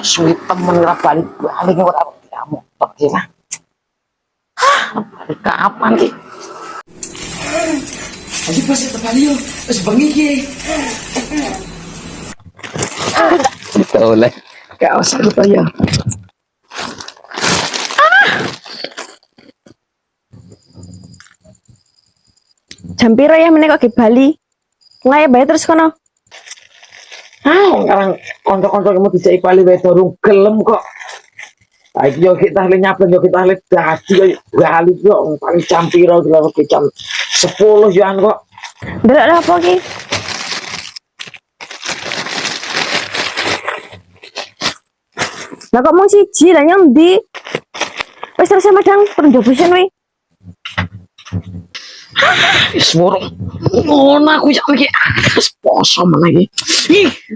suwi temen lah balik ora kamu pergi lah. Balik kapan ki? Ayo pas tekan yo, wis bengi ki. Oleh. Gak usah lupa ya. Jam piro ya meneh kok ke Bali? Ngae bae terus kono. Sekarang konco-konco kamu dijak Bali wae durung gelem kok. Saiki yo kita le nyapen yo kita le dadi yo Bali yo paling jam piro jam 10 yo kok. Delok lah apa ki? Lah kok mung siji lah nyang ndi? Wis terus madang pendobusan wi. Wis murung. Ngono aku jak iki poso meneh iki.